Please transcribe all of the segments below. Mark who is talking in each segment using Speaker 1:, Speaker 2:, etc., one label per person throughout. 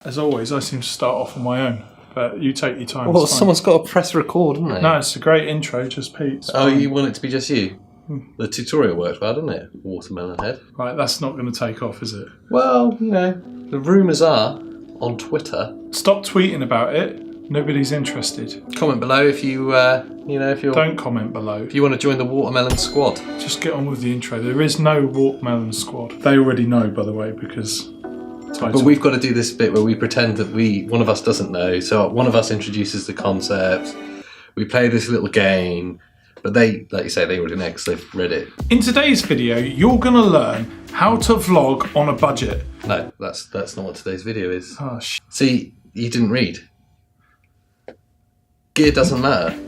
Speaker 1: As always, I seem to start off on my own, but you take your time.
Speaker 2: Well, someone's got to press record, haven't they?
Speaker 1: No, it's a great intro, just Pete.
Speaker 2: Oh, you want it to be just you? The tutorial worked well, didn't it? Watermelon head.
Speaker 1: Right, that's not going to take off, is it?
Speaker 2: Well, you know, the rumours are on Twitter.
Speaker 1: Stop tweeting about it. Nobody's interested.
Speaker 2: Comment below if you, if you're...
Speaker 1: Don't comment below.
Speaker 2: If you want to join the Watermelon Squad.
Speaker 1: Just get on with the intro. There is no Watermelon Squad. They already know, by the way, because...
Speaker 2: Title. But we've got to do this bit where we pretend that one of us doesn't know. So one of us introduces the concept. We play this little game. But they, like you say, they already know because they've read it.
Speaker 1: In today's video, you're going to learn how to vlog on a budget.
Speaker 2: No, that's not what today's video is.
Speaker 1: Oh,
Speaker 2: See, you didn't read. Gear doesn't matter.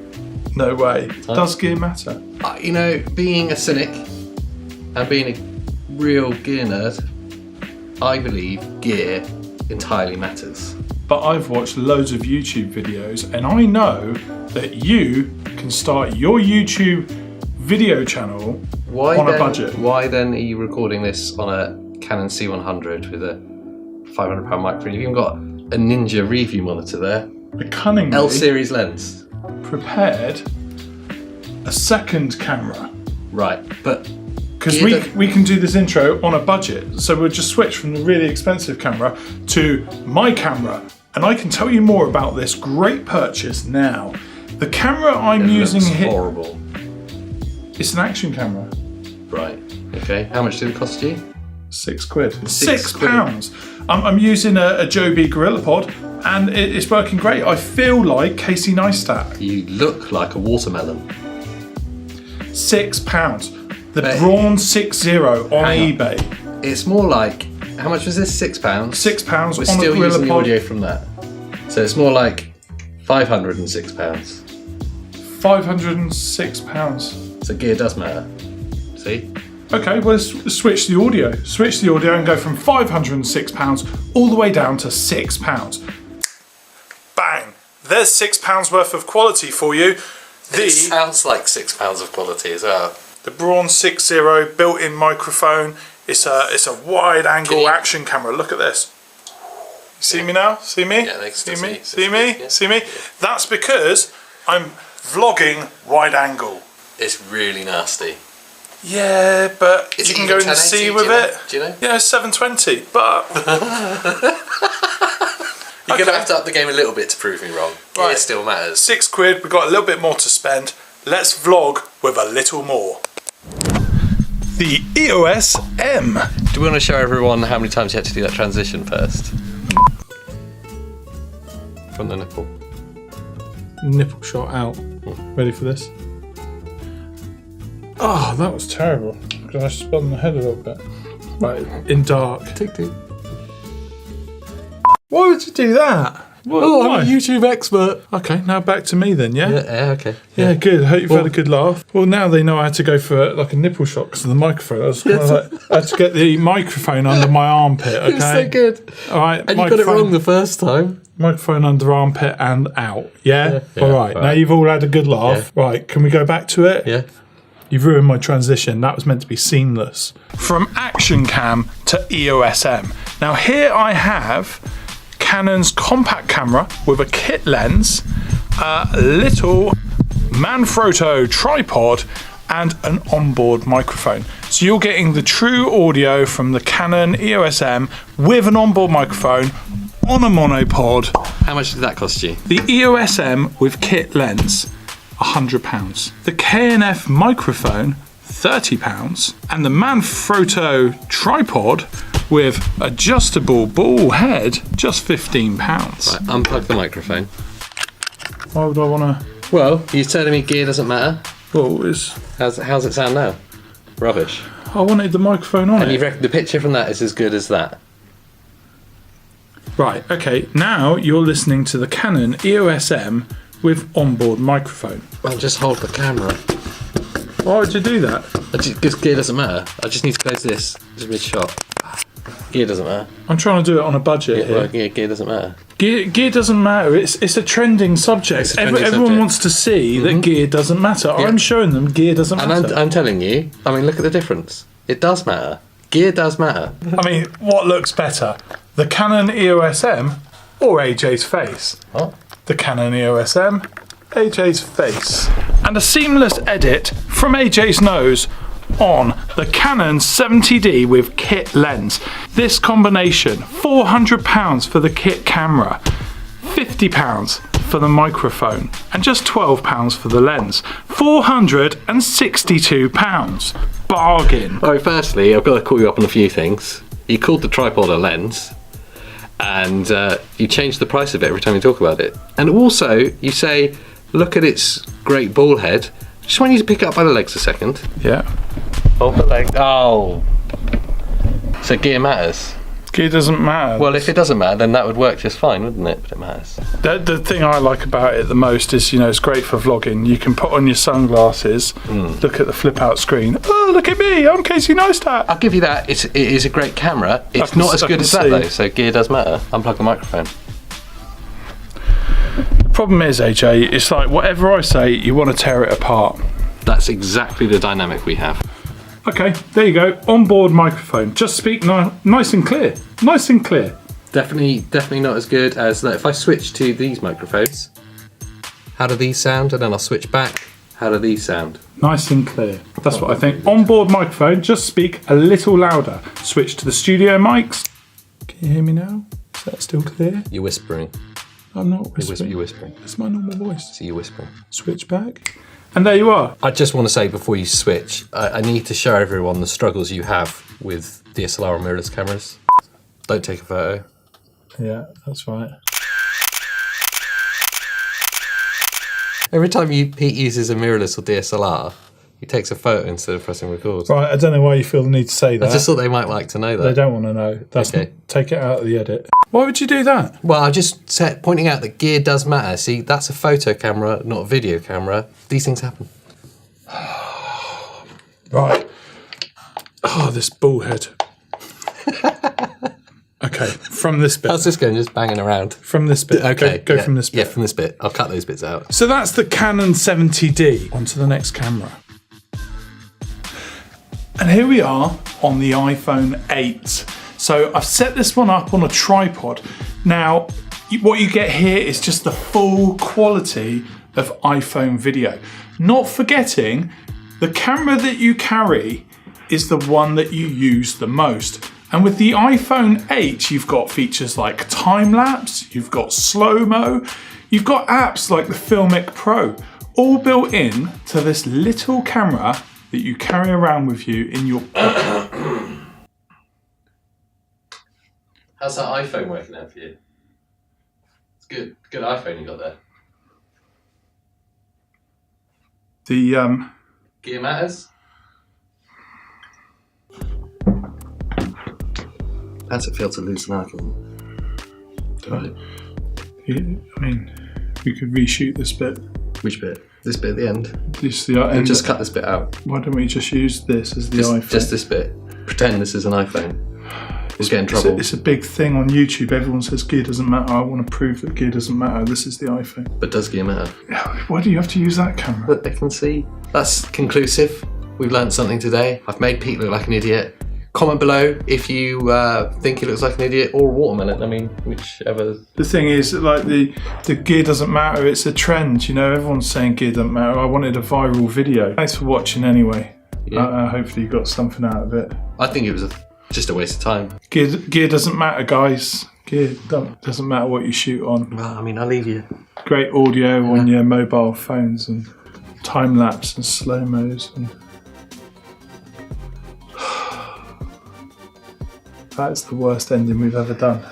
Speaker 1: No way. Does gear matter?
Speaker 2: You know, being a cynic and being a real gear nerd, I believe gear entirely matters. But
Speaker 1: I've watched loads of YouTube videos and I know that you can start your YouTube video channel on a budget.
Speaker 2: Why then are you recording this on a Canon C100 with a £500 microphone? You've even got a Ninja review monitor there.
Speaker 1: I cunningly
Speaker 2: L-series lens.
Speaker 1: Prepared a second camera.
Speaker 2: Right, but...
Speaker 1: Because we can do this intro on a budget, so we'll just switch from the really expensive camera to my camera. And I can tell you more about this great purchase now. The camera I'm using here...
Speaker 2: horrible.
Speaker 1: It's an action camera.
Speaker 2: Right, okay. How much did it cost you?
Speaker 1: £6. £6. I'm using a Joby GorillaPod and it's working great. I feel like Casey Neistat.
Speaker 2: You look like a watermelon.
Speaker 1: £6. The Braun 60 on eBay.
Speaker 2: It's more like, how much was this? £6?
Speaker 1: £6
Speaker 2: We're
Speaker 1: on
Speaker 2: still
Speaker 1: a
Speaker 2: using the
Speaker 1: GorillaPod.
Speaker 2: audio from that. So it's more like £506.
Speaker 1: £506.
Speaker 2: So gear does matter. See?
Speaker 1: Okay, well let's switch the audio. Switch the audio and go from £506 all the way down to £6. Bang! There's £6 worth of quality for you.
Speaker 2: It sounds like £6 of quality as well.
Speaker 1: The Braun 60 built-in microphone. It's a wide-angle action camera. Look at this. See me now? See me?
Speaker 2: Yeah, they can
Speaker 1: see me.
Speaker 2: see
Speaker 1: See me?
Speaker 2: yeah.
Speaker 1: See me? That's because I'm vlogging wide-angle.
Speaker 2: It's really nasty.
Speaker 1: Yeah, but
Speaker 2: Is
Speaker 1: you
Speaker 2: it
Speaker 1: can go in the
Speaker 2: 1080,
Speaker 1: sea with it.
Speaker 2: Do you know?
Speaker 1: Yeah, 720, but...
Speaker 2: You're going to have to up the game a little bit to prove me wrong. Gear still matters.
Speaker 1: £6, we've got a little bit more to spend. Let's vlog with a little more. The EOS M.
Speaker 2: Do we want to show everyone how many times you had to do that transition first? From the nipple.
Speaker 1: Nipple shot out. Ready for this? Oh, that was terrible. Because I spun the head a little bit. Right, in dark.
Speaker 2: Tick, tick.
Speaker 1: Why would you do that?
Speaker 2: I'm a YouTube expert.
Speaker 1: Okay, now back to me then, yeah?
Speaker 2: Yeah, okay.
Speaker 1: Yeah, good. I hope you've had a good laugh. Well, now they know I had to go for like a nipple shot because of the microphone. I was kind of like, I had to get the microphone under my armpit, okay?
Speaker 2: It was so good.
Speaker 1: All right,
Speaker 2: And you got it wrong the first time.
Speaker 1: Microphone under armpit and out, yeah?
Speaker 2: Yeah,
Speaker 1: all right, now you've all had a good laugh. Yeah. Right, can we go back to it?
Speaker 2: Yeah.
Speaker 1: You've ruined my transition. That was meant to be seamless. From action cam to EOS M. Now here I have Canon's compact camera with a kit lens, a little Manfrotto tripod, and an onboard microphone. So you're getting the true audio from the Canon EOS M with an onboard microphone on a monopod.
Speaker 2: How much did that cost you?
Speaker 1: The EOS M with kit lens, £100. The KNF microphone, £30. And the Manfrotto tripod with adjustable ball head, just £15.
Speaker 2: Right, unplug the microphone.
Speaker 1: Why would I want to?
Speaker 2: Well, you're telling me gear doesn't matter?
Speaker 1: Well,
Speaker 2: How's it sound now? Rubbish.
Speaker 1: I wanted the microphone on
Speaker 2: And
Speaker 1: it.
Speaker 2: you reckon the picture from that is as good as that?
Speaker 1: Right, okay, now you're listening to the Canon EOS M with onboard microphone.
Speaker 2: Well, just hold the camera.
Speaker 1: Why would you do that?
Speaker 2: Because gear doesn't matter. I just need to close this. Just mid-shot. Gear doesn't matter.
Speaker 1: I'm trying to do it on a budget here.
Speaker 2: Well, gear doesn't matter.
Speaker 1: Gear doesn't matter. It's a trending subject. Everyone wants to see that gear doesn't matter. Yeah. I'm showing them gear doesn't matter.
Speaker 2: And I'm telling you, I mean, look at the difference. It does matter. Gear does matter.
Speaker 1: I mean, what looks better? The Canon EOS M or AJ's face?
Speaker 2: What?
Speaker 1: The Canon EOS M, AJ's face. And a seamless edit from AJ's nose on the Canon 70D with kit lens. This combination, £400 for the kit camera, £50 for the microphone, and just £12 for the lens. £462. Bargain.
Speaker 2: Alright, firstly, I've got to call you up on a few things. You called the tripod a lens, and you change the price of it every time you talk about it. And also, you say, look at its great ball head. Just want you to pick it up by the legs a second.
Speaker 1: Yeah.
Speaker 2: Hold the leg. Oh. So gear matters.
Speaker 1: Gear doesn't matter.
Speaker 2: Well, if it doesn't matter, then that would work just fine, wouldn't it? But it matters.
Speaker 1: The thing I like about it the most is, you know, it's great for vlogging. You can put on your sunglasses, look at the flip out screen. Oh, look at me, I'm Casey Neistat.
Speaker 2: I'll give you that. It is a great camera. It's not as good as that, though, so gear does matter. Unplug the microphone.
Speaker 1: The problem is, AJ, it's like whatever I say, you want to tear it apart.
Speaker 2: That's exactly the dynamic we have.
Speaker 1: Okay, there you go. Onboard microphone. Just speak nice and clear. Nice and clear.
Speaker 2: Definitely not as good as that. If I switch to these microphones, how do these sound? And then I'll switch back. How do these sound?
Speaker 1: Nice and clear. That's what I think. Onboard microphone, just speak a little louder. Switch to the studio mics. Can you hear me now? Is that still clear?
Speaker 2: You're whispering.
Speaker 1: I'm not whispering.
Speaker 2: You're whispering.
Speaker 1: It's my normal voice.
Speaker 2: So you're whispering.
Speaker 1: Switch back. And there you are.
Speaker 2: I just want to say before you switch, I need to show everyone the struggles you have with DSLR and mirrorless cameras. Don't take a photo.
Speaker 1: Yeah, that's right.
Speaker 2: Every time Pete uses a mirrorless or DSLR, he takes a photo instead of pressing record.
Speaker 1: Right, I don't know why you feel the need to say that.
Speaker 2: I just thought they might like to know that.
Speaker 1: They don't want to know. That's
Speaker 2: Okay.
Speaker 1: Take it out of the edit. Why would you do that?
Speaker 2: Well, I just pointing out that gear does matter. See, that's a photo camera, not a video camera. These things happen.
Speaker 1: Right. Oh, this bullhead. Okay, from this bit.
Speaker 2: How's this going? Just banging around.
Speaker 1: From this bit.
Speaker 2: Okay.
Speaker 1: Go from this bit.
Speaker 2: Yeah, from this bit. I'll cut those bits out.
Speaker 1: So that's the Canon 70D. On to the next camera. And here we are on the iPhone 8. So I've set this one up on a tripod. Now, what you get here is just the full quality of iPhone video. Not forgetting, the camera that you carry is the one that you use the most. And with the iPhone 8, you've got features like time-lapse, you've got slow-mo, you've got apps like the Filmmaker Pro, all built in to this little camera that you carry around with you in your pocket.
Speaker 2: How's that iPhone working out for you? It's good. Good iPhone you got there.
Speaker 1: The
Speaker 2: Gear matters. How's it feel to lose an argument?
Speaker 1: I mean, we could reshoot this bit.
Speaker 2: Which bit? This bit at the end?
Speaker 1: This the end.
Speaker 2: Just cut this bit out.
Speaker 1: Why don't we just use this as the iPhone?
Speaker 2: Just this bit. Pretend this is an iPhone. We'll get in trouble.
Speaker 1: It's a big thing on YouTube. Everyone says gear doesn't matter. I want to prove that gear doesn't matter. This is the iPhone.
Speaker 2: But does gear matter?
Speaker 1: Why do you have to use that camera?
Speaker 2: Look, they can see. That's conclusive. We've learned something today. I've made Pete look like an idiot. Comment below if you think he looks like an idiot or a watermelon. I mean, whichever.
Speaker 1: The thing is, like the gear doesn't matter. It's a trend. You know, everyone's saying gear doesn't matter. I wanted a viral video. Thanks for watching anyway.
Speaker 2: Yeah.
Speaker 1: Hopefully you got something out of it.
Speaker 2: I think it was just a waste of time.
Speaker 1: Gear doesn't matter, guys. Gear doesn't matter what you shoot on.
Speaker 2: Well, I mean, I'll leave you.
Speaker 1: Great audio on your mobile phones and time lapse and slow mos and. That's the worst ending we've ever done.